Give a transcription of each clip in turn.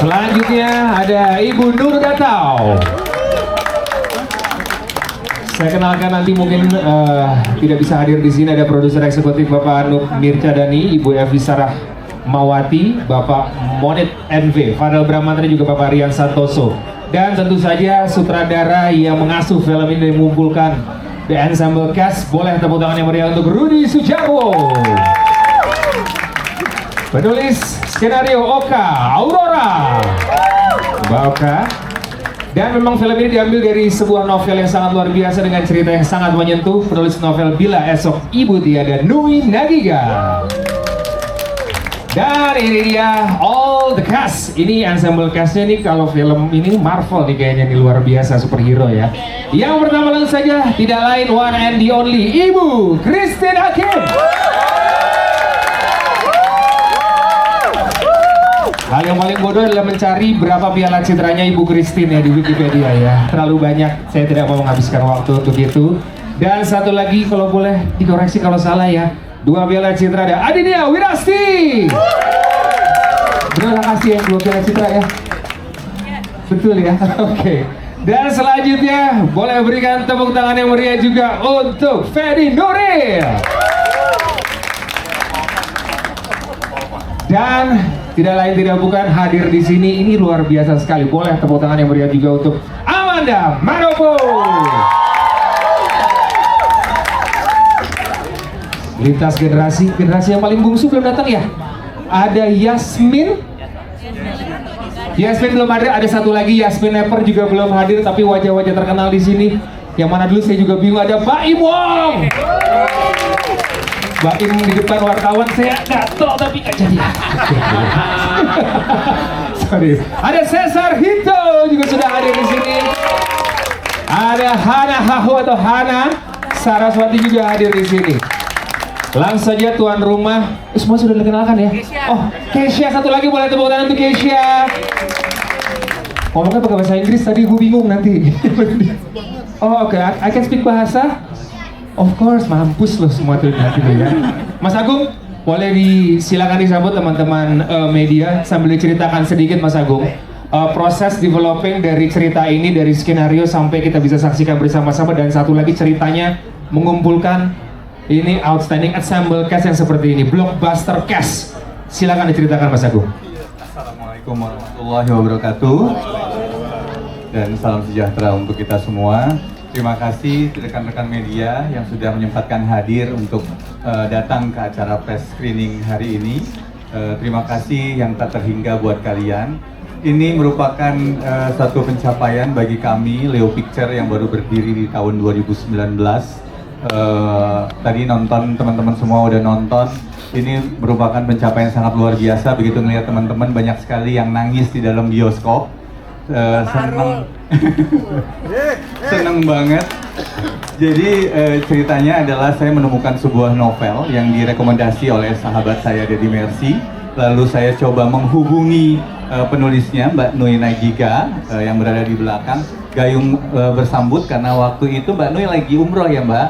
Selanjutnya ada Ibu Nur Gatau. Saya kenalkan nanti mungkin tidak bisa hadir di sini, ada produser eksekutif Bapak Anup Mircadani, Ibu Evi Sarah Mawati, Bapak Monit NV, Fadel Bramantri, juga Bapak Rian Santoso. Dan tentu saja sutradara yang mengasuh film ini dan mengumpulkan The Ensemble Cast. Boleh tepuk tangan yang meriah untuk Rudi Sujatwo. Penulis skenario Oka Aurora, Mbak Oka. Dan memang film ini diambil dari sebuah novel yang sangat luar biasa dengan cerita yang sangat menyentuh. Penulis novel Bila Esok Ibu Tiada, Nui Nagiga. Dan ini dia all the cast. Ini ensemble castnya nih, kalau film ini Marvel nih kayaknya nih, luar biasa, superhero ya. Yang pertama langsung saja, tidak lain one and the only Ibu Christine Hakim. Hal yang paling bodoh adalah mencari berapa piala citranya Ibu Christine ya di Wikipedia ya. Terlalu banyak, saya tidak mau menghabiskan waktu untuk itu. Dan satu lagi, kalau boleh dikoreksi kalau salah ya, 2 piala citra ada Adinia Wirasti. Benar, kasih ya 2 piala citra ya. Betul ya, oke. Dan selanjutnya boleh berikan tepuk tangan yang meriah juga untuk Ferry Nuril. Dan tidak lain tidak bukan hadir di sini, ini luar biasa sekali. Boleh tepuk tangan yang meriah juga untuk Amanda Manopo. Lintas generasi yang paling bungsu belum datang ya. Ada Yasmin belum hadir. Ada satu lagi Yasmin Nepper juga belum hadir, tapi wajah-wajah terkenal di sini. Yang mana dulu saya juga bingung. Ada Mbak Im Wong. Mbak Im di depan wartawan, saya gatel tapi nggak jadi. Sorry. Ada Cesar Hito juga sudah hadir di sini. Ada Hana Hahu atau Hana Saraswati juga hadir di sini. Langsung saja tuan rumah, semua sudah dikenalkan ya. Oh, Keisha satu lagi, boleh tepuk tangan untuk Keisha. Ngomongnya pakai bahasa Inggris tadi, gue bingung nanti. Oh oke, I can speak bahasa. Of course, mampus loh semua tuh nanti ya. Mas Agung, boleh disilakan disambut teman-teman media sambil diceritakan sedikit Mas Agung. Proses developing dari cerita ini, dari skenario sampai kita bisa saksikan bersama-sama, dan satu lagi ceritanya mengumpulkan ini outstanding ensemble cast yang seperti ini, blockbuster cast. Silakan diceritakan Mas Agung. Assalamualaikum warahmatullahi wabarakatuh. Dan salam sejahtera untuk kita semua. Terima kasih rekan-rekan media yang sudah menyempatkan hadir untuk datang ke acara press screening hari ini. Terima kasih yang tak terhingga buat kalian. Ini merupakan satu pencapaian bagi kami, Leo Picture, yang baru berdiri di tahun 2019. Tadi nonton, teman-teman semua udah nonton. Ini merupakan pencapaian sangat luar biasa. Begitu melihat teman-teman banyak sekali yang nangis di dalam bioskop. Seneng banget. Jadi ceritanya adalah saya menemukan sebuah novel yang direkomendasi oleh sahabat saya Deddy Mercy. Lalu saya coba menghubungi penulisnya Mbak Nui Nagiga yang berada di belakang. Gayung bersambut karena waktu itu Mbak Nui lagi umroh ya Mbak,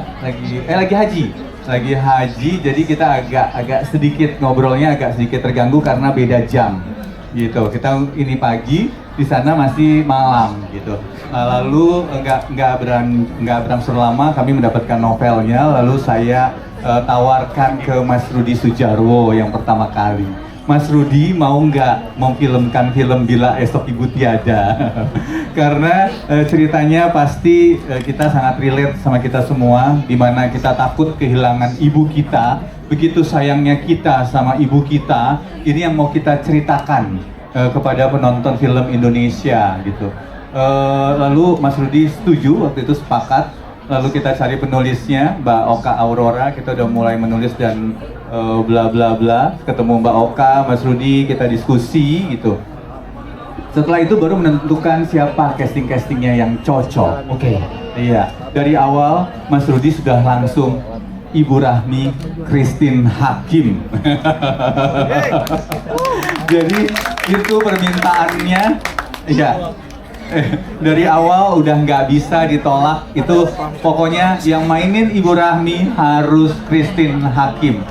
lagi haji, jadi kita agak sedikit ngobrolnya agak sedikit terganggu karena beda jam gitu. Kita ini pagi, di sana masih malam gitu. Lalu nggak berangsur lama kami mendapatkan novelnya, lalu saya tawarkan ke Mas Rudi Sujatwo yang pertama kali. Mas Rudi mau nggak memfilmkan film Bila Esok Ibu Tiada? Karena ceritanya pasti kita sangat relate sama kita semua, dimana kita takut kehilangan ibu kita, begitu sayangnya kita sama ibu kita. Ini yang mau kita ceritakan kepada penonton film Indonesia gitu. Lalu Mas Rudi setuju, waktu itu sepakat. Lalu kita cari penulisnya, Mbak Oka Aurora. Kita udah mulai menulis dan bla bla bla. Ketemu Mbak Oka, Mas Rudi, kita diskusi gitu. Setelah itu baru menentukan siapa casting-castingnya yang cocok. Oke. Iya, dari awal Mas Rudi sudah langsung Ibu Rahmi Christine Hakim. Jadi itu permintaannya, ya. Dari awal udah nggak bisa ditolak. Itu pokoknya yang mainin Ibu Rahmi harus Christine Hakim.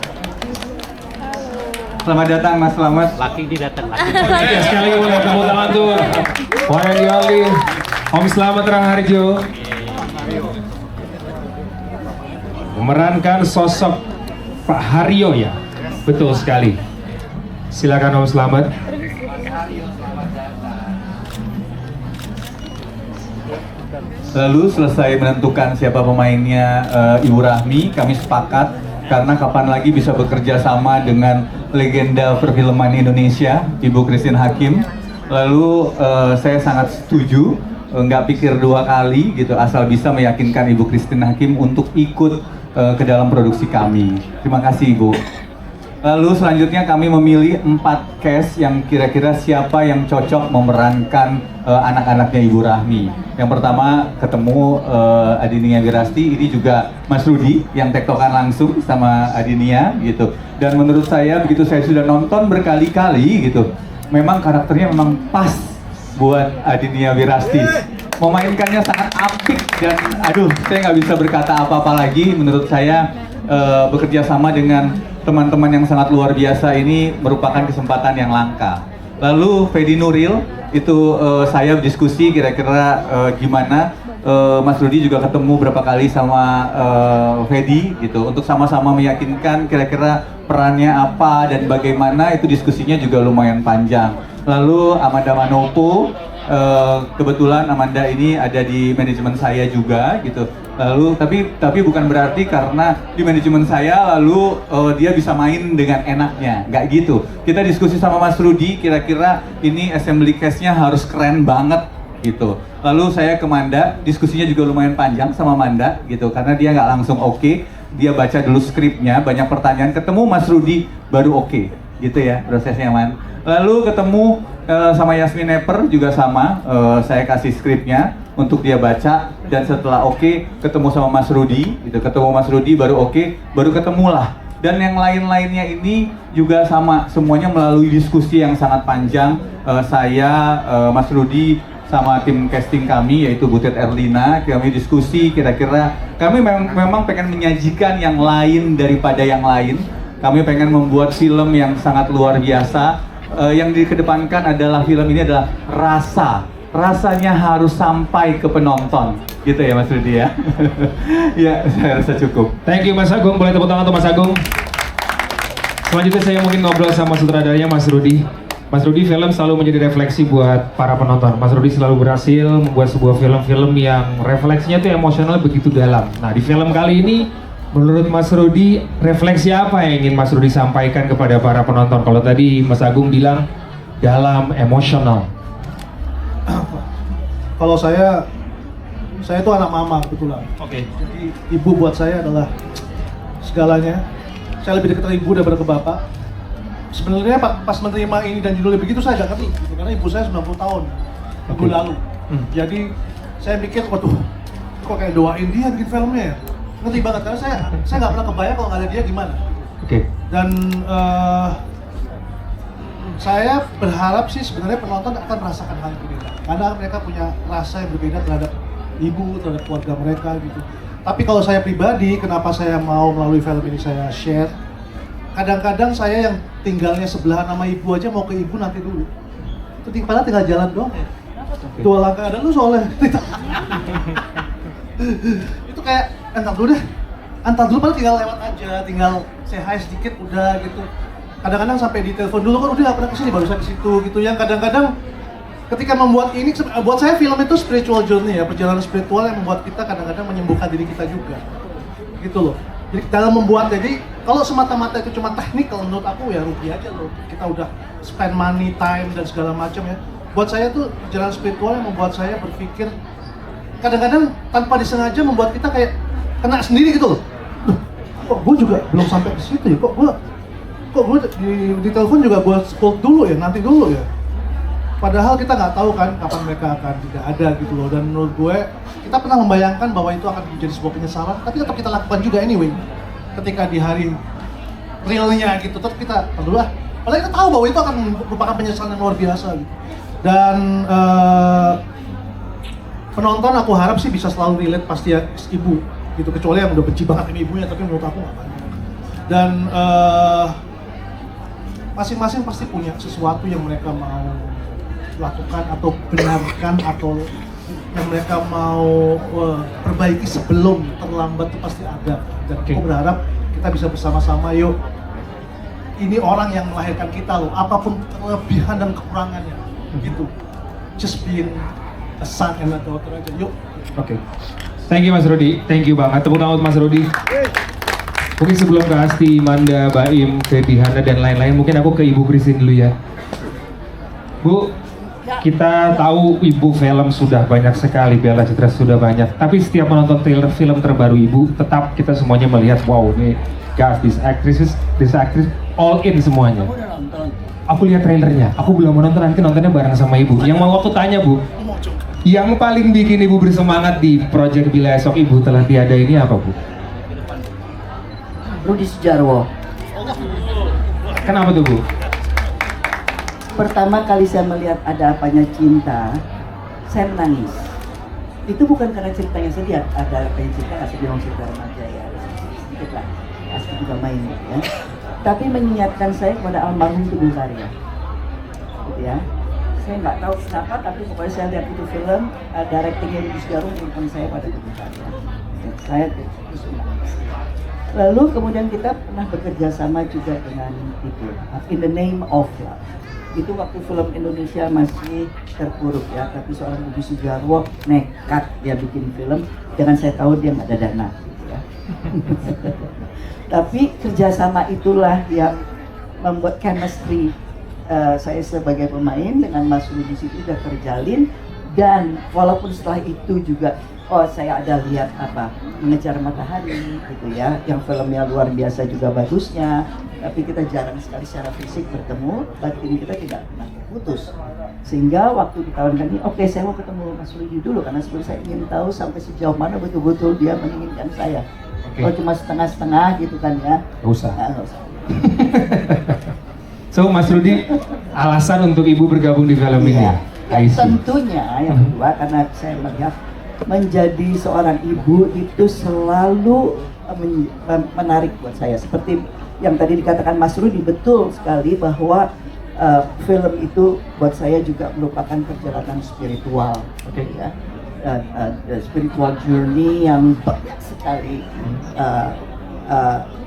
Selamat datang Mas Slamet. Laki ini datang lagi. Ya, sekali lagi boleh tepuk tangan tuh. One and only Om Slamet Raharjo memerankan sosok Pak Haryo ya. Betul sekali. Silakan Om Slamet. Lalu selesai menentukan siapa pemainnya Ibu Rahmi, kami sepakat karena kapan lagi bisa bekerja sama dengan legenda perfilman Indonesia, Ibu Christine Hakim. Lalu saya sangat setuju, nggak pikir dua kali gitu, asal bisa meyakinkan Ibu Christine Hakim untuk ikut ke dalam produksi kami. Terima kasih Ibu. Lalu selanjutnya kami memilih 4 cast yang kira-kira siapa yang cocok memerankan anak-anaknya Ibu Rahmi. Yang pertama ketemu Adinia Wirasti, ini juga Mas Rudi yang tektokan langsung sama Adinia gitu. Dan menurut saya begitu saya sudah nonton berkali-kali gitu, memang karakternya memang pas buat Adinia Wirasti. Memainkannya sangat apik dan aduh saya nggak bisa berkata apa-apa lagi. Menurut saya bekerja sama dengan teman-teman yang sangat luar biasa ini merupakan kesempatan yang langka. Lalu Fedi Nuril itu saya diskusi kira-kira gimana. Mas Rudi juga ketemu berapa kali sama Fedi gitu untuk sama-sama meyakinkan kira-kira perannya apa dan bagaimana, itu diskusinya juga lumayan panjang. Lalu Amanda Manopo, kebetulan Amanda ini ada di manajemen saya juga gitu. Lalu tapi bukan berarti karena di manajemen saya lalu dia bisa main dengan enaknya, nggak gitu. Kita diskusi sama Mas Rudi, kira-kira ini assembly case-nya harus keren banget gitu. Lalu saya ke Manda, diskusinya juga lumayan panjang sama Manda gitu, karena dia nggak langsung oke. Dia baca dulu skripnya, banyak pertanyaan, ketemu Mas Rudi baru oke gitu ya prosesnya Man. Lalu ketemu sama Yasmin Nepper juga sama, saya kasih skripnya untuk dia baca, dan setelah oke ketemu sama Mas Rudi gitu, ketemu Mas Rudi baru oke, baru ketemulah. Dan yang lain-lainnya ini juga sama, semuanya melalui diskusi yang sangat panjang. Saya, Mas Rudi sama tim casting kami yaitu Butet Erlina, kami diskusi kira-kira kami memang pengen menyajikan yang lain daripada yang lain. Kami pengen membuat film yang sangat luar biasa. Yang dikedepankan adalah film ini adalah rasanya harus sampai ke penonton gitu ya Mas Rudi ya. Ya saya rasa cukup. Thank you Mas Agung, boleh tepuk tangan untuk Mas Agung. Selanjutnya saya mungkin ngobrol sama sutradaranya Mas Rudi. Mas Rudi, film selalu menjadi refleksi buat para penonton. Mas Rudi selalu berhasil membuat sebuah film-film yang refleksinya tuh emosional begitu dalam. Nah di film kali ini, menurut Mas Rudi, refleksi apa yang ingin Mas Rudi sampaikan kepada para penonton? Kalau tadi Mas Agung bilang dalam, emosional. Kalau saya itu anak mama kebetulan. Oke. Jadi ibu buat saya adalah segalanya. Saya lebih dekat ke ibu daripada ke bapak. Sebenarnya pas menerima ini dan judulnya begitu saya agak ngerti, gitu, karena ibu saya 90 tahun minggu lalu. Jadi saya mikir, waduh, kok kayak doain dia bikin filmnya ya? Ngerti banget, karena saya nggak pernah kebayang kalau nggak ada dia gimana. Oke. Dan saya berharap sih sebenarnya penonton akan merasakan hal yang berbeda, karena mereka punya rasa yang berbeda terhadap ibu, terhadap keluarga mereka gitu. Tapi kalau saya pribadi, kenapa saya mau melalui film ini saya share? Kadang-kadang saya yang tinggalnya sebelahan sama ibu aja mau ke ibu nanti dulu. Itu padahal tinggal jalan doang ya. 2 langkah ada lu soalnya. Itu kayak antar dulu deh. Antar dulu padahal tinggal lewat aja, tinggal say hi sedikit udah gitu. Kadang-kadang sampai di telepon dulu kan udah nggak pernah kesini baru saya ke situ gitu. Yang kadang-kadang ketika membuat ini, buat saya film itu spiritual journey ya, perjalanan spiritual yang membuat kita kadang-kadang menyembuhkan diri kita juga. Gitu loh. Jadi dalam membuat, jadi kalau semata-mata itu cuma teknikal, menurut aku ya rugi aja loh. Kita udah spend money, time dan segala macam ya. Buat saya tuh perjalanan spiritual yang membuat saya berpikir kadang-kadang tanpa disengaja membuat kita kayak kena sendiri gitu loh. Duh, kok gue juga belum sampai ke situ ya? Kok gue di telepon juga gue hold dulu ya, nanti dulu ya. Padahal kita nggak tahu kan kapan mereka akan tidak ada gitu loh. Dan menurut gue, kita pernah membayangkan bahwa itu akan menjadi sebuah penyesalan, tapi tetap kita lakukan juga anyway. Ketika di hari realnya gitu, tetap kita dulu lah. Padahal kita tahu bahwa itu akan merupakan penyesalan yang luar biasa gitu. Dan penonton aku harap sih bisa selalu relate pasti ya ibu gitu. Kecuali yang udah benci banget sama ibunya, tapi menurut aku nggak banyak. Dan masing-masing pasti punya sesuatu yang mereka mau lakukan atau benarkan atau yang mereka mau perbaiki sebelum terlambat itu pasti ada. Dan aku berharap kita bisa bersama-sama yuk. Ini orang yang melahirkan kita loh, apapun kelebihan dan kekurangannya, gitu. Just being a son and a daughter aja, yuk. Oke. Thank you Mas Rudi, thank you banget. Tepuk tangan untuk Mas Rudi. Mungkin sebelum ke Asti, Manda, Baim, Feby, Hana, dan lain-lain, mungkin aku ke Ibu Christine dulu ya. Bu, kita tahu Ibu film sudah banyak sekali, Piala Citra sudah banyak. Tapi setiap menonton trailer film terbaru Ibu, tetap kita semuanya melihat, wow, nih, guys, this actress all in semuanya. Aku lihat trailernya, aku belum menonton, nanti nontonnya bareng sama Ibu. Yang mau aku tanya Bu, yang paling bikin Ibu bersemangat di Project Bila Esok Ibu Telah Tiada ini apa Bu? Rudi Sudjarwo. Kenapa tuh Bu? Pertama kali saya melihat Ada Apanya Cinta, saya menangis. Itu bukan karena ceritanya sedih, Ada Apanya Cinta asli orang cerita remaja ya, sedikit lah, asli juga main ya. Tapi mengingatkan saya kepada almarhum Teguh Karya, gitu ya. Saya nggak tahu kenapa, tapi pokoknya saya lihat itu film, directingnya Rudi Sudjarwo mengingatkan saya pada Teguh Karya. Saya terus menangis. Lalu kemudian kita pernah bekerja sama juga dengan itu, In the Name of Love. Itu waktu film Indonesia masih terpuruk ya, tapi seorang Rudi Sudjarwo nekat dia bikin film, jangan saya tahu dia nggak ada dana gitu ya. Tapi kerjasama itulah yang membuat chemistry saya sebagai pemain dengan Mas Rudi situ sudah terjalin. Dan walaupun setelah itu juga saya ada lihat Mengejar Matahari gitu ya, yang filmnya luar biasa juga bagusnya, tapi kita jarang sekali secara fisik bertemu, batin kita tidak pernah putus. Sehingga waktu ditawarkan ini, oke, saya mau ketemu Mas Rudi dulu karena sebelum saya ingin tahu sampai sejauh mana betul-betul dia menginginkan saya. Kalau cuma setengah-setengah gitu kan ya, Nggak usah. nggak usah. So Mas Rudi, alasan untuk Ibu bergabung di film ini ya? Ya, tentunya yang kedua karena saya melihat menjadi seorang ibu itu selalu menarik buat saya. Seperti yang tadi dikatakan Mas Rudi, betul sekali bahwa film itu buat saya juga merupakan perjalanan spiritual, ya. Spiritual journey yang banyak sekali,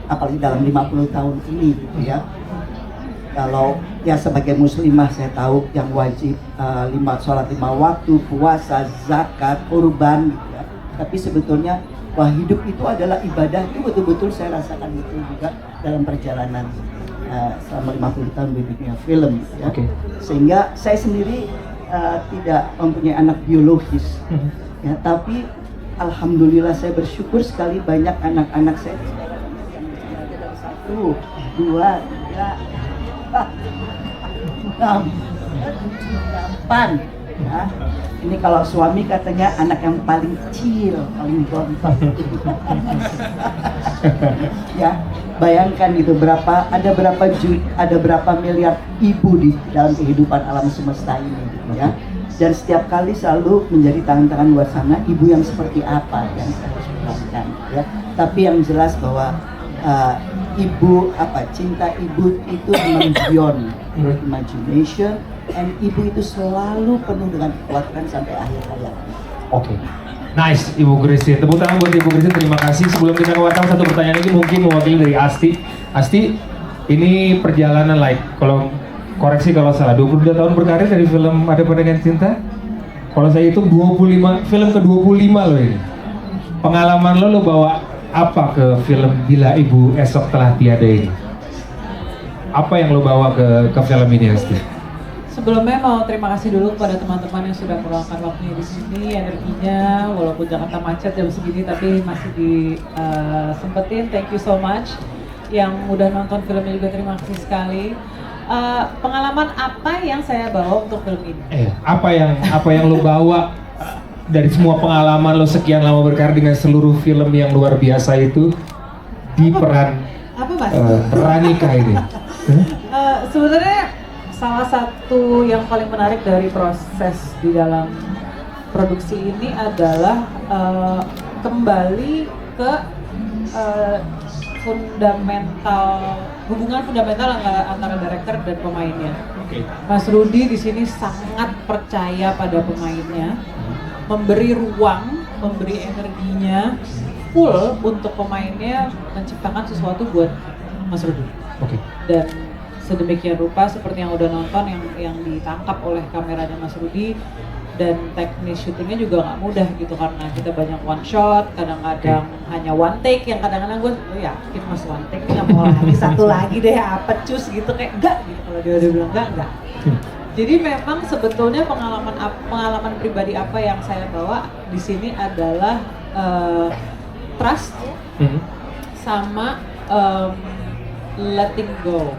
apalagi dalam 50 tahun ini gitu ya. Kalau ya sebagai muslimah saya tahu yang wajib sholat 5 waktu, puasa, zakat, kurban gitu ya. Tapi sebetulnya bahwa hidup itu adalah ibadah, itu betul-betul saya rasakan betul juga dalam perjalanan selama 50 tahun di dunia film gitu ya. Sehingga saya sendiri tidak mempunyai anak biologis ya, tapi alhamdulillah saya bersyukur sekali banyak anak-anak saya yang dari 1, 2, 3, 6, 8 ya. Ini kalau suami katanya anak yang paling kecil, paling bontot. Ya, bayangkan gitu ada berapa miliar ibu di dalam kehidupan alam semesta ini gitu ya. Dan setiap kali selalu menjadi tangan-tangan luar sana ibu yang seperti apa yang saya harus lakukan ya. Tapi yang jelas bahwa cinta ibu itu beyond imagination, and ibu itu selalu penuh dengan kekuatan sampai akhir hayat. Oke. Nice, Ibu Christine. Tepuk tangan buat Ibu Christine, terima kasih. Sebelum kita ke wartawan, satu pertanyaan lagi mungkin mewakili dari Asti. Asti, ini perjalanan kalau koreksi kalau salah, 22 tahun berkarir dari film Ada Apanya Cinta. Kalau saya hitung 25, film ke-25 loh ini. Pengalaman lo bawa apa ke film Bila Ibu Esok Telah Tiada ini? Apa yang lo bawa ke film ini, Asti? Sebelumnya mau terima kasih dulu kepada teman-teman yang sudah meluangkan waktunya di sini, energinya, walaupun Jakarta macet jam segini tapi masih disempetin. Thank you so much. Yang udah nonton filmnya juga terima kasih sekali. Pengalaman apa yang saya bawa untuk film ini? Apa yang lo bawa dari semua pengalaman lo sekian lama berkarir dengan seluruh film yang luar biasa itu di peran Ranika ini? Sebenarnya salah satu yang paling menarik dari proses di dalam produksi ini adalah kembali ke hubungan fundamental antara director dan pemainnya. Oke. Mas Rudi di sini sangat percaya pada pemainnya, memberi ruang, memberi energinya full untuk pemainnya menciptakan sesuatu buat Mas Rudi. Oke. Dan sedemikian rupa seperti yang udah nonton yang ditangkap oleh kameranya Mas Rudi, dan teknis syutingnya juga nggak mudah gitu karena kita banyak one shot, kadang-kadang hanya one take, yang kadang-kadang gue yakin Mas one take nggak mau lagi satu lagi deh apa cus gitu, kayak enggak gitu, kalau dia udah bilang enggak. Jadi memang sebetulnya pengalaman pribadi apa yang saya bawa di sini adalah trust sama letting go.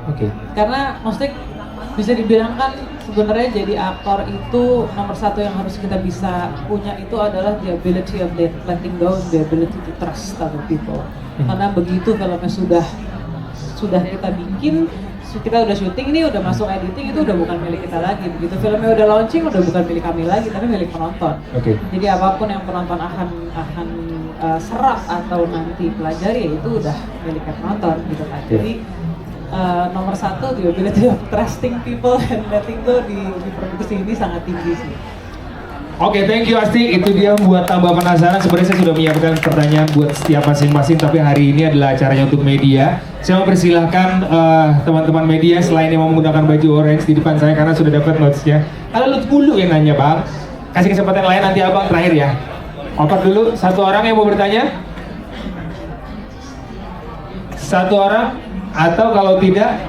Oke. Karena maksudnya bisa dibilang kan sebenarnya jadi aktor itu nomor satu yang harus kita bisa punya itu adalah the ability of letting go, the ability to trust other people. Karena begitu filmnya sudah kita bikin, kita udah syuting ini, udah masuk editing, itu udah bukan milik kita lagi. Begitu filmnya udah launching, udah bukan milik kami lagi, tapi milik penonton. Oke. Jadi apapun yang penonton akan serap atau nanti pelajari, itu udah milik penonton gitu kan. Jadi nomor satu, the ability of trusting people and letting go di produksi ini sangat tinggi sih. Oke, thank you Asti. Itu dia buat tambah penasaran. Sebenarnya saya sudah menyiapkan pertanyaan buat setiap masing-masing, tapi hari ini adalah acaranya untuk media. Saya mau persilahkan teman-teman media selain yang mau menggunakan baju orange di depan saya karena sudah dapat notes-nya. Kalau lu dulu yang nanya bang, kasih kesempatan lain nanti abang terakhir ya. Opat dulu, satu orang yang mau bertanya. Satu orang, atau kalau tidak,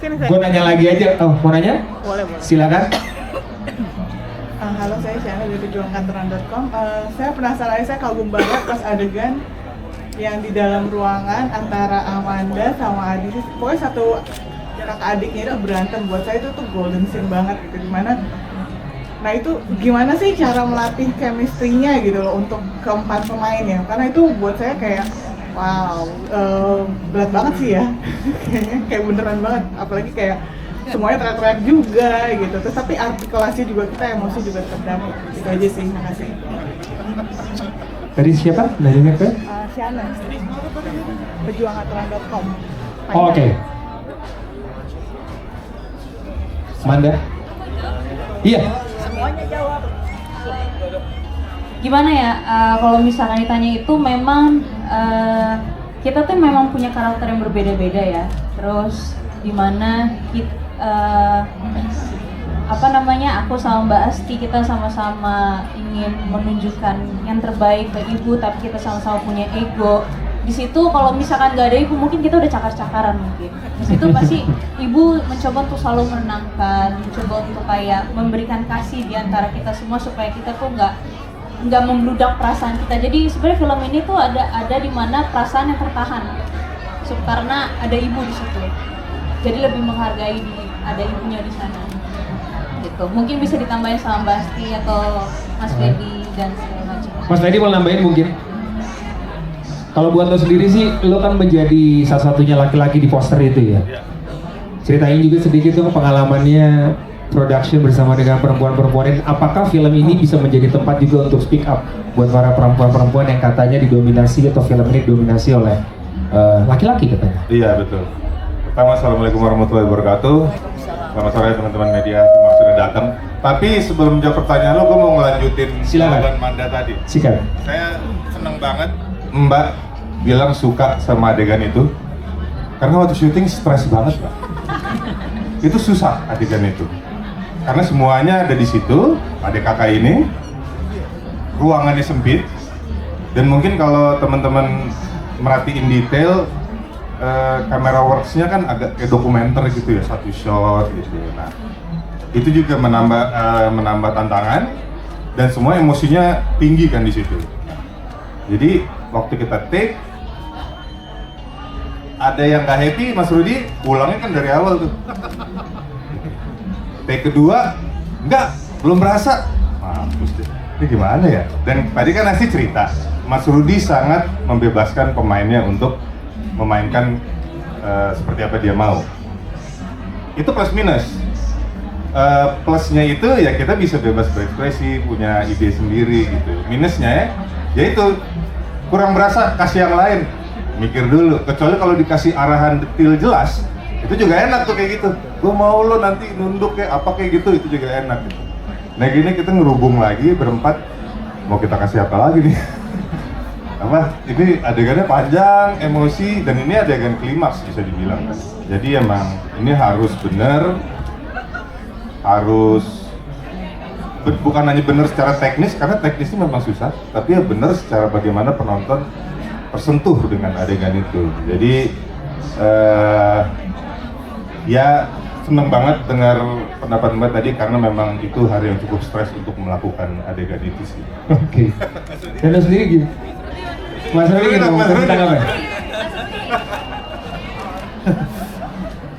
gue nanya lagi aja. Oh, mau nanya? Boleh. Silakan. Halo, saya Shana dari pejuangkantoran.com. Saya penasaran, saya kagum banget pas adegan yang di dalam ruangan antara Amanda sama Adi. Pokoknya satu kakak adiknya itu berantem. Buat saya itu tuh golden scene banget gitu. Nah itu gimana sih cara melatih chemistry-nya gitu loh untuk keempat pemain ya? Karena itu buat saya kayak wow, berat banget sih ya. Kayaknya kayak beneran banget. Apalagi kayak semuanya teriak-teriak juga gitu. Terus tapi artikulasi juga kita, emosi juga tetap dapat. Itu aja sih, makasih. Tadi siapa? Nanya ke? Shana, pejuangatoran.com. Oh, oke. Manda? Iya. Semuanya jawab. Gimana ya, kalau misalkan ditanya itu memang kita tuh memang punya karakter yang berbeda-beda ya. Terus dimana aku sama Mbak Asti, kita sama-sama ingin menunjukkan yang terbaik ke ibu, tapi kita sama-sama punya ego. Di situ kalau misalkan nggak ada ibu, mungkin kita udah cakar-cakaran mungkin. Di situ pasti ibu mencoba untuk selalu menenangkan, mencoba untuk kayak memberikan kasih di antara kita semua supaya kita tuh nggak membludak perasaan kita. Jadi sebenarnya film ini tuh ada di mana perasaan yang tertahan, karena ada ibu di situ. Jadi lebih menghargai ada ibunya di sana. Gitu. Mungkin bisa ditambahin sama Mbak Asti atau Mas Fedi dan segala macam. Mas Fedi mau nambahin mungkin? Kalau buat lo sendiri sih, lo kan menjadi salah satunya laki-laki di poster itu ya. Ceritain juga sedikit dong pengalamannya production bersama dengan perempuan-perempuan. Apakah film ini bisa menjadi tempat juga untuk speak up buat para perempuan-perempuan yang katanya didominasi atau film ini didominasi oleh laki-laki katanya? Iya betul. Pertama, assalamualaikum warahmatullahi wabarakatuh. Selamat sore teman-teman media semua sudah datang. Tapi sebelum jawab pertanyaan lo, gue mau ngelanjutin jawaban Manda tadi. Sikat. Saya seneng banget Mbak bilang suka sama adegan itu karena waktu syuting stres banget Mbak. Itu susah adegan itu karena semuanya ada di situ. Adik kakak ini ruangannya sempit dan mungkin kalau teman-teman merhatiin detail kamera works-nya kan agak kayak dokumenter gitu ya, satu shot gitu. Nah, itu juga menambah tantangan dan semua emosinya tinggi kan di situ. Jadi waktu kita take ada yang nggak happy, Mas Rudi ulangnya kan dari awal tuh. Take kedua belum berasa. Mampus deh. Ini gimana ya? Dan tadi kan Nasi cerita, Mas Rudi sangat membebaskan pemainnya untuk memainkan seperti apa dia mau. Itu plus minus. Plusnya itu ya kita bisa bebas berekspresi, punya ide sendiri gitu. Minusnya ya itu kurang berasa kasih yang lain, mikir dulu. Kecuali kalau dikasih arahan detail jelas, itu juga enak tuh kayak gitu. Gue mau lo nanti nunduk kayak apa kayak gitu, itu juga enak gitu. Nah gini kita ngerubung lagi berempat, mau kita kasih apa lagi nih? Apa? Ini adegannya panjang, emosi, dan ini adegan klimaks bisa dibilang kan. Jadi emang ini harus bener, bukan hanya bener secara teknis, karena teknisnya memang susah, tapi ya bener secara bagaimana penonton tersentuh dengan adegan itu. Jadi ya seneng banget dengar pendapat Mbak tadi, karena memang itu hari yang cukup stres untuk melakukan adegan itu sih. Oke. Dan lo sendiri gimana? Mas Rudi gitu, tentang apa?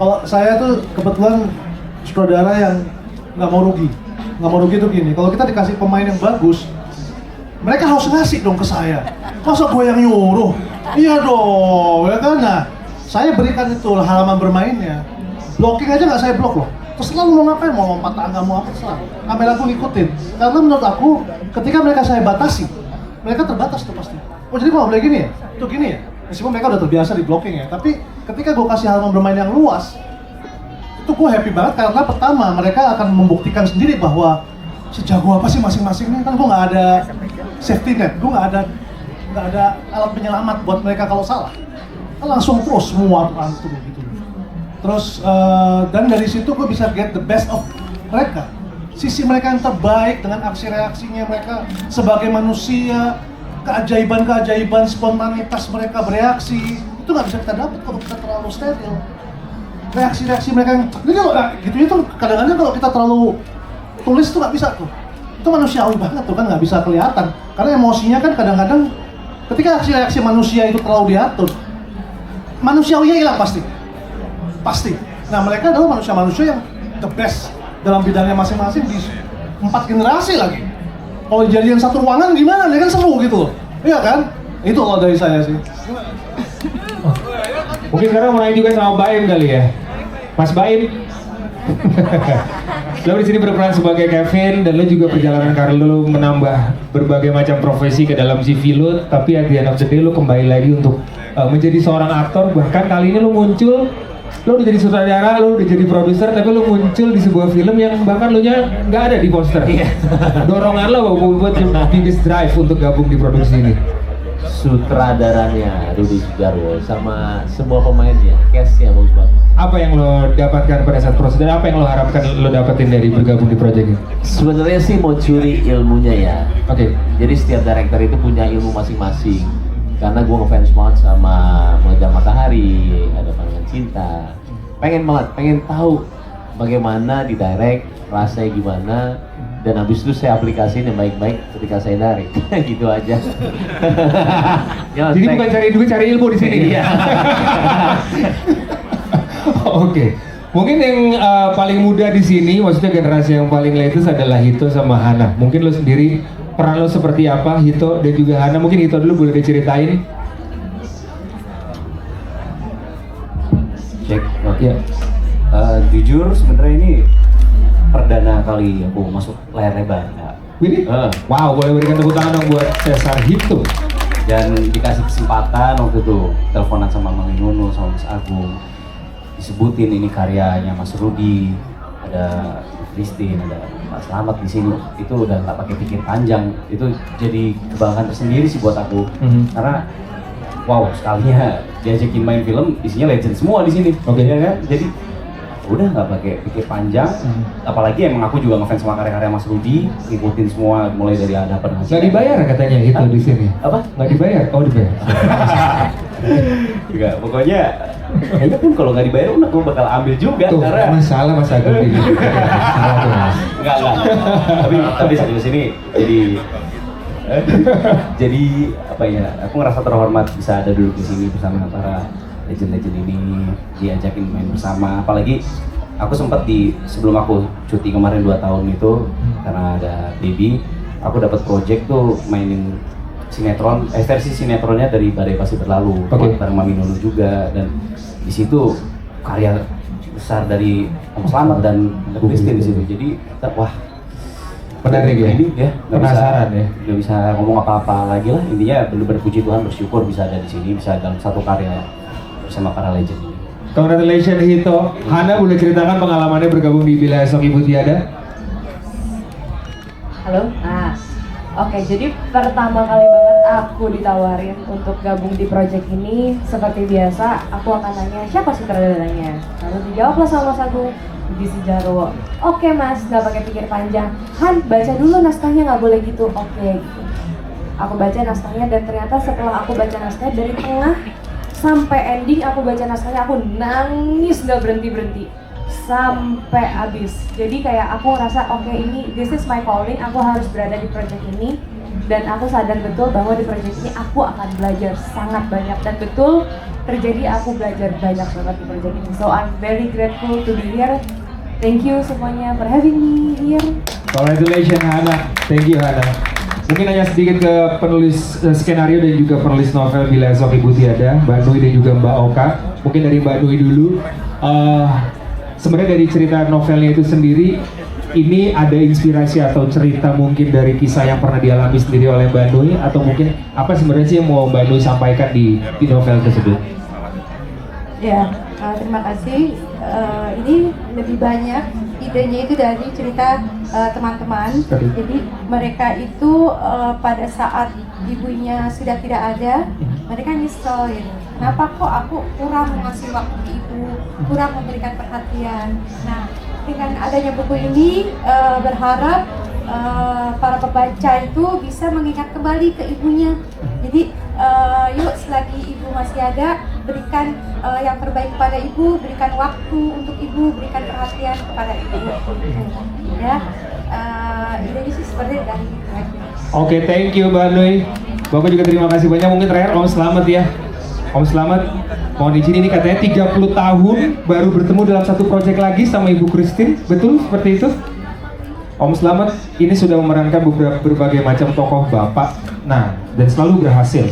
Kalau saya tuh kebetulan sutradara yang nggak mau rugi. Nggak mau rugi tuh gini, kalau kita dikasih pemain yang bagus, mereka harus ngasih dong ke saya. Masa gue yang nyuruh? Iya dong, ya kan? Nah, saya berikan itu halaman bermainnya. Blocking aja nggak saya blok loh. Terserah lu mau ngapain, mau lompat tangga, mau apa, terserah. Kamera aku ngikutin. Karena menurut aku, ketika mereka saya batasi, mereka terbatas tuh pasti. Oh jadi gua nggak boleh gini ya? Tuh gini ya? Meskipun mereka udah terbiasa di blocking ya, tapi ketika gua kasih halaman bermain yang luas, itu gua happy banget karena pertama mereka akan membuktikan sendiri bahwa sejago apa sih masing-masing nih, kan gua nggak ada safety net, gua nggak ada alat penyelamat buat mereka kalau salah. Kan langsung terus semua tuh gitu. Terus dan dari situ gue bisa get the best of mereka, sisi mereka yang terbaik dengan aksi reaksinya mereka sebagai manusia, keajaiban spontanitas mereka bereaksi itu nggak bisa kita dapat kalau kita terlalu steril. Reaksi mereka yang jadi gitu itu kadang-kadang kalau kita terlalu tulis tuh nggak bisa tuh, itu manusiawi banget tuh kan, nggak bisa kelihatan karena emosinya kan kadang-kadang ketika reaksi manusia itu terlalu diatur, manusiawinya hilang pasti. Nah mereka adalah manusia-manusia yang the best dalam bidangnya masing-masing di 4 generasi lagi. Kalau dijadiin satu ruangan gimana? Dia kan seru gitu loh. Iya kan? Itu kalau dari saya sih. Mungkin sekarang mau nanya juga sama Baim kali ya, Mas Baim. Lo di sini berperan sebagai Kevin dan lo juga perjalanan karir lo menambah berbagai macam profesi ke dalam CV lo, tapi at the end of the day lo kembali lagi untuk menjadi seorang aktor. Bahkan kali ini lo muncul, lo udah jadi sutradara, lo udah jadi produser, tapi lo muncul di sebuah film yang bahkan lo nya nggak ada di poster. Dorongan lo buat biggest drive untuk gabung di produksi ini? Sutradaranya Rudi Sujarwo sama semua pemainnya, cast-nya bagus banget. Apa yang lo dapatkan pada saat proses dan apa yang lo harapkan lo dapetin dari bergabung di proyek ini? Sebenarnya sih mau curi ilmunya ya. Oke. Jadi setiap director itu punya ilmu masing-masing. Karena gue ngefans banget sama Meledak Matahari, ada Pandangan Cinta. Pengen tahu bagaimana di direct, rasanya gimana, dan habis itu saya aplikasiin yang baik-baik ketika saya direct. Gitu aja. Jadi bukan cari duit, cari ilmu di sini. Iya. Oke. Mungkin yang paling muda di sini, maksudnya generasi yang paling latest adalah Hito sama Hana. Mungkin lo sendiri peran lo seperti apa, Hito dan juga Hana? Mungkin Hito dulu boleh diceritain. Cek. Ya. Jujur sebenarnya ini perdana kali aku masuk layar lebar. Ini? Wow, boleh berikan tepuk tangan dong buat Cesar Hito. Dan dikasih kesempatan waktu itu teleponan sama Mang Nunu sama Mas Agung, disebutin ini karyanya Mas Rudi, ada Christine, ada Pak Slamet di sini. Itu udah nggak pakai pikir panjang, itu jadi kebanggaan tersendiri sih buat aku. Karena wow, sekalinya diajakin main film isinya legend semua di sini. Oke. Ya kan? Jadi udah nggak pakai pikir panjang. Apalagi emang aku juga ngefans sama karya-karya Mas Rudi, ngikutin semua mulai dari Hadapan Hasil. Nggak dibayar katanya Hito di sini. Apa? Nggak dibayar? Oh dibayar. Enggak, pokoknya kayaknya pun kalau nggak dibayar aku bakal ambil juga. Tuh, karena masalah Mas Agung ini. Salah tuh Mas. enggak. Tapi serius ini jadi apa ya? Aku ngerasa terhormat bisa ada duduk di sini bersama para legend-legend ini, diajakin main bersama. Apalagi aku sempat sebelum aku cuti kemarin 2 tahun itu karena ada baby, aku dapat project tuh mainin sinetron, versi sinetronnya dari Badai Pasti Berlalu, bareng Mami Nunu juga, dan di situ karya besar dari Om Slamet dan Christine di situ. Jadi wah, Menarik ya? Ini ya, Penasaran ya? Nggak bisa ngomong apa-apa lagi lah. Intinya benar-benar puji Tuhan, bersyukur bisa ada di sini, bisa dalam satu karya bersama para legend ini. Congratulations Hito. Hana boleh ceritakan pengalamannya bergabung di Bila Esok Ibu Tiada? Halo. Nah, oke. Jadi pertama kali banget aku ditawarin untuk gabung di project ini. Seperti biasa, aku akan nanya siapa sutradaranya. Lalu dijawablah sama Mas Agung, Budi Sujarwo. Oke Mas, nggak pakai pikir panjang. Han, baca dulu naskahnya, nggak boleh gitu. Oke. Gitu. Aku baca naskahnya dan ternyata setelah aku baca naskahnya dari tengah sampai ending aku baca naskahnya, aku nangis nggak berhenti sampai habis. Jadi kayak aku ngerasa oke, ini this is my calling, aku harus berada di project ini. Dan aku sadar betul bahwa di project ini aku akan belajar sangat banyak, dan betul terjadi, aku belajar banyak banget di project ini. So I'm very grateful to be here. Thank you semuanya for having me here. Congratulations Hana. Thank you Hana. Mungkin hanya sedikit ke penulis skenario dan juga penulis novel Bila Esok Ibu Tiada, Mbak Nui dan juga Mbak Oka. Mungkin dari Mbak Nui dulu. Sebenarnya dari cerita novelnya itu sendiri, ini ada inspirasi atau cerita mungkin dari kisah yang pernah dialami sendiri oleh Mbak Nui, atau mungkin apa sebenarnya sih yang mau Mbak Nui sampaikan di novel tersebut? Ya, terima kasih. Ini lebih banyak idenya itu dari cerita teman-teman. Jadi mereka itu pada saat ibunya sudah tidak ada, mereka nyesel ya. Kenapa kok aku kurang mengasih waktu ibu, kurang memberikan perhatian. Nah, dengan adanya buku ini berharap para pembaca itu bisa mengingat kembali ke ibunya. Jadi yuk selagi ibu masih ada, berikan yang terbaik kepada ibu, berikan waktu untuk ibu, berikan perhatian kepada ibu. Ya, ini sih seperti dari itu. Oke, thank you Mbak Nui. Bapak juga terima kasih banyak. Mungkin terakhir Om Slamet ya. Om Slamet, mohon izin, ini katanya 30 tahun baru bertemu dalam satu proyek lagi sama Ibu Christine, betul seperti itu? Om Slamet ini sudah memerankan berbagai macam tokoh Bapak, nah, dan selalu berhasil.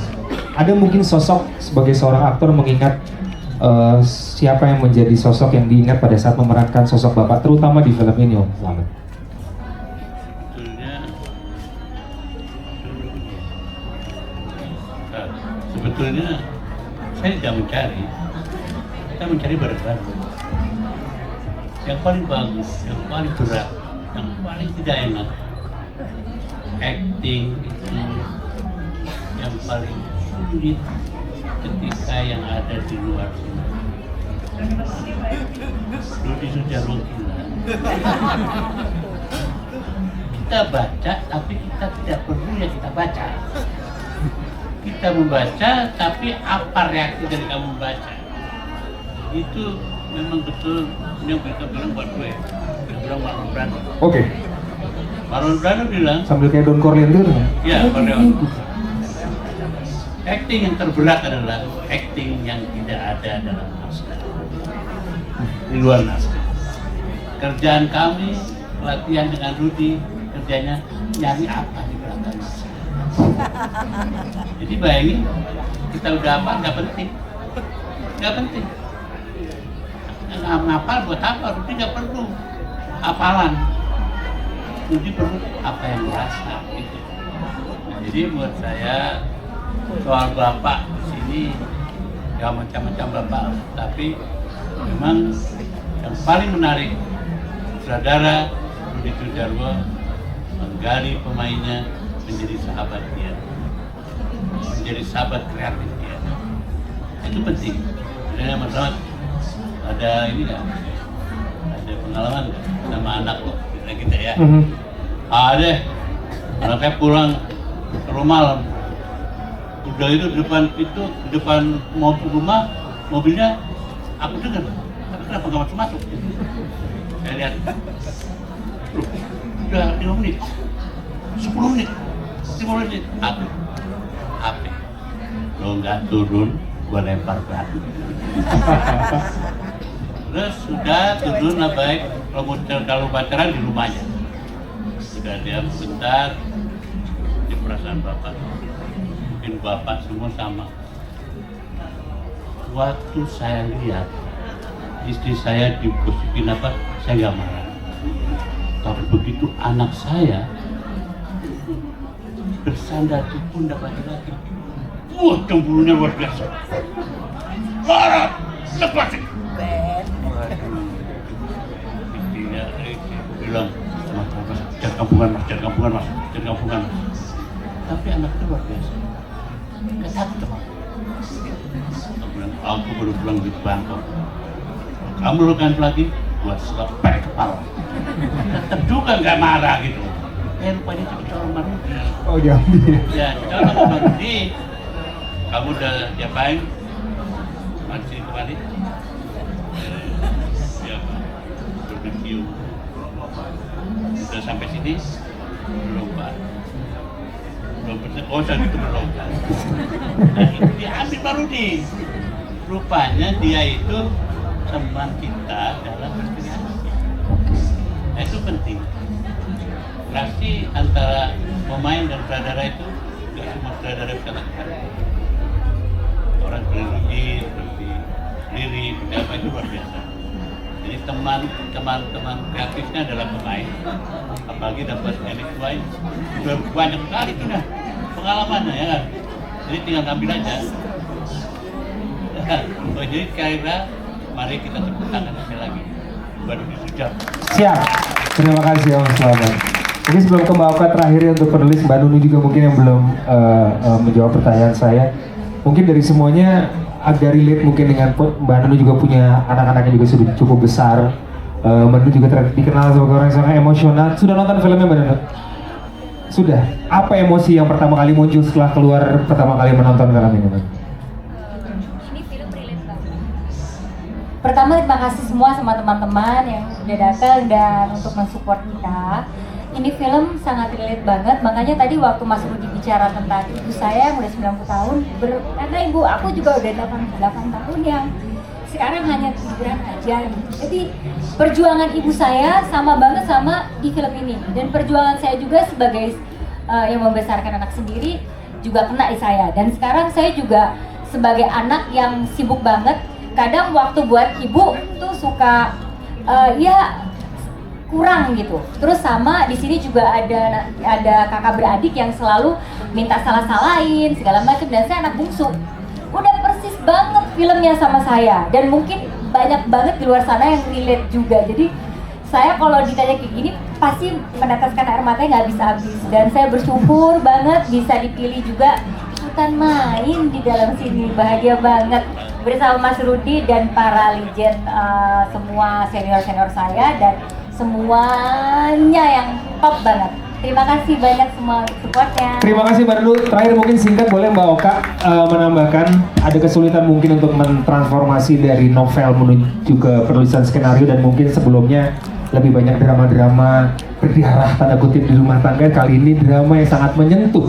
Ada mungkin sosok sebagai seorang aktor mengingat siapa yang menjadi sosok yang diingat pada saat memerankan sosok Bapak, terutama di film ini Om Slamet? Sebetulnya saya tidak mencari, kita mencari barang-barang yang paling bagus, yang paling berat, yang paling tidak enak. Acting itu yang paling sulit ketika yang ada di luar sini. Budi Sujarwo gila. Kita baca, tapi kita tidak perlu yang kita baca. Kita membaca, tapi apa reaksi dari kamu membaca? Itu memang betul yang mereka bilang buat gue. Dia bilang Marlon Brando. Oke. Marlon Brando bilang. Sambil kayak Don Corleone dulu. Iya, Corleone. Acting yang terberat adalah acting yang tidak ada dalam naskah, di luar naskah. Kerjaan kami, latihan dengan Rudi, kerjanya nyari apa di belakang naskah. Jadi bayangin, kita udah apa, nggak penting. Ngapal buat apa? Rudi nggak perlu hafalan. Rudi perlu apa yang merasa gitu. Nah, jadi buat saya soal Bapak di sini ya macam-macam Bapak, tapi memang yang paling menarik sutradara Budi Sujarwo menggali pemainnya menjadi sahabat dia, menjadi sahabat kreatif dia. Itu penting. Sebenarnya Mas Rahmat, ada ini nggak? Ada pengalaman nggak sama anak lo? Kita ya. Ada. Anaknya pulang ke rumah, udah itu di depan rumah, mobilnya aku dengar, tapi kenapa nggak masuk? Saya lihat, udah 5 menit, 10 menit. HP lo nggak turun, gua lempar batu. Terus sudah turun lah, baik kalau pacaran di rumahnya sudah dia bentar di perasaan Bapak, mungkin Bapak semua sama. Waktu saya lihat istri saya digosipin apa, saya nggak marah. Tapi begitu anak saya bersandar di pundak laki-laki, wah cemburunya luar biasa. Lara, lepasin. Intinya bilang, mas, jangan kampungan mas, jangan kampungan mas, jangan kampungan mas. Tapi anak itu luar biasa. Gak takut sama aku bilang, aku baru pulang di Bangkok. Kamu lakukan lagi, gua selepek kepala. Tetap juga nggak marah gitu. Rupanya itu calon Marudi. Oh diambil. Ya, calon Marudi. Kamu udah diapain? Masih kembali? Ya, barbecue. Udah sampai sini? Belum Pak. Belum bener. Oh, saat itu belum. Diambil Marudi. Rupanya dia itu teman kita dalam berkreasi. Nah, itu penting. Relasi antara pemain dan sutradara itu nggak cuma sutradara bisa lakukan. Orang berliri, lirik, apa itu luar biasa. Jadi teman kreatifnya adalah pemain. Apalagi dapat NX-Wine, sudah banyak sekali sudah pengalamannya ya kan. Jadi tinggal ambil aja. Oh, jadi kira-kira mari kita tepuk tangan sekali lagi. Baru disujud. Siap. Terima kasih Om Selamat. Ini sebelum ke Mbak Oka terakhirnya untuk penulis Mbak Nuni juga mungkin yang belum menjawab pertanyaan saya. Mungkin dari semuanya agak relate mungkin dengan Mbak Nuni juga punya anak-anaknya juga sudah cukup besar. Mbak Nuni juga dikenal sebagai orang yang sangat emosional. Sudah nonton filmnya Mbak Nuni? Sudah. Apa emosi yang pertama kali muncul setelah keluar pertama kali menonton film ini Mbak? Pertama terima kasih semua sama teman-teman yang sudah datang dan untuk mensupport kita. Ini film sangat relate banget, makanya tadi waktu Mas Rudi bicara tentang ibu saya yang udah 90 tahun, karena ibu aku juga udah 88 tahun yang sekarang hanya tiduran aja gitu. Jadi perjuangan ibu saya sama banget sama di film ini, dan perjuangan saya juga sebagai yang membesarkan anak sendiri juga kena di saya. Dan sekarang saya juga sebagai anak yang sibuk banget, kadang waktu buat ibu tuh suka ya kurang gitu. Terus sama di sini juga ada kakak beradik yang selalu minta salah-salahin segala macam, dan saya anak bungsu. Udah persis banget filmnya sama saya, dan mungkin banyak banget di luar sana yang relate juga. Jadi saya kalau ditanya kayak gini pasti meneteskan air matanya nggak bisa habis, dan saya bersyukur banget bisa dipilih juga ikutan main di dalam sini. Bahagia banget bersama Mas Rudi dan para legend semua senior-senior saya dan semuanya yang top banget. Terima kasih banyak semua supportnya. Terima kasih Mbak Nunu. Terakhir mungkin singkat boleh Mbak Oka menambahkan ada kesulitan mungkin untuk mentransformasi dari novel menuju ke penulisan skenario, dan mungkin sebelumnya lebih banyak drama-drama berdarah tanda kutip di rumah tangga. Kali ini drama yang sangat menyentuh.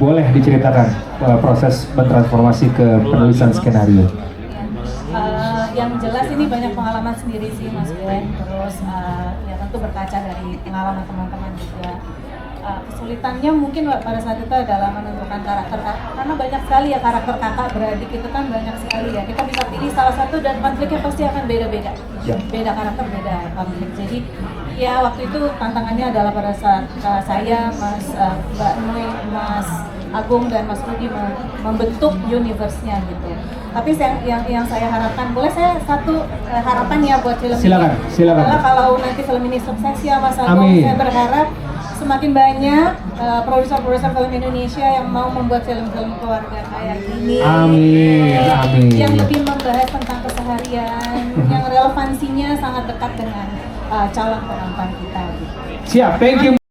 Boleh diceritakan proses mentransformasi ke penulisan skenario? Yang jelas ini banyak pengalaman sendiri sih Mas Glenn, terus ya tentu berkaca dari pengalaman teman-teman juga. Kesulitannya mungkin pada saat itu adalah menentukan karakter, karena banyak sekali ya karakter kakak beradik itu kan banyak sekali ya. Kita bisa pilih salah satu dan konfliknya pasti akan beda-beda. Beda karakter, beda konflik. Jadi ya waktu itu tantangannya adalah pada saat saya, Mbak Nui, Mas Agung dan Mas Rudi membentuk universe-nya gitu. Tapi yang saya harapkan, boleh saya satu harapan ya buat film silakan, ini? Silakan. Adalah kalau nanti film ini sukses ya Mas Agung, saya berharap semakin banyak produser-produser film Indonesia yang mau membuat film-film keluarga kayak gini. Amin. Amin. Yang lebih membahas tentang keseharian, yang relevansinya sangat dekat dengan calon penonton kita. Gitu. Siap, thank you.